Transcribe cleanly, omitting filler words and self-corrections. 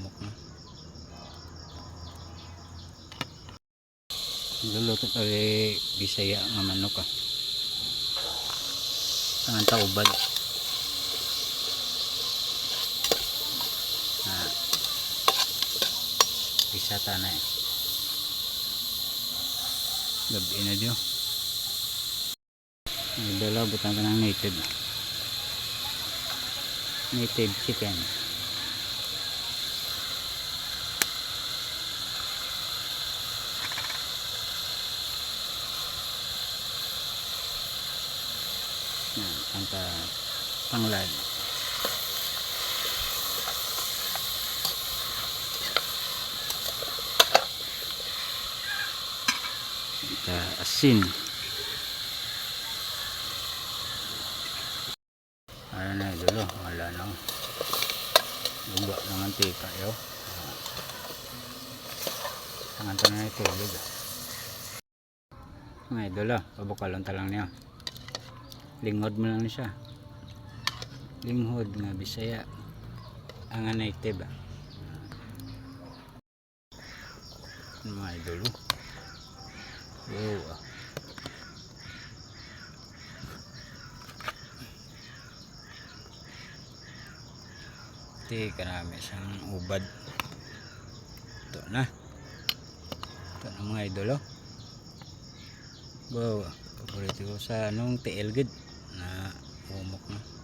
umok na. Luluto tayo Bisaya nga manok tangan taubad. Bisa tanay gabi na diyo. Dala butang ka ng native chicken. Ang panglad asin. Ano na dulo, wala nang buga ng mantika yo. Tangan to na ito tulog. Mga idol pabukalon ta lang niya. Linghod mo lang siya. Linghod nga Bisaya ang native mga idol. Wow. Ito karami siyang ubad. Ito na. Ito na mga idol. Wow. Paborito ko sa anong TL good na umok na.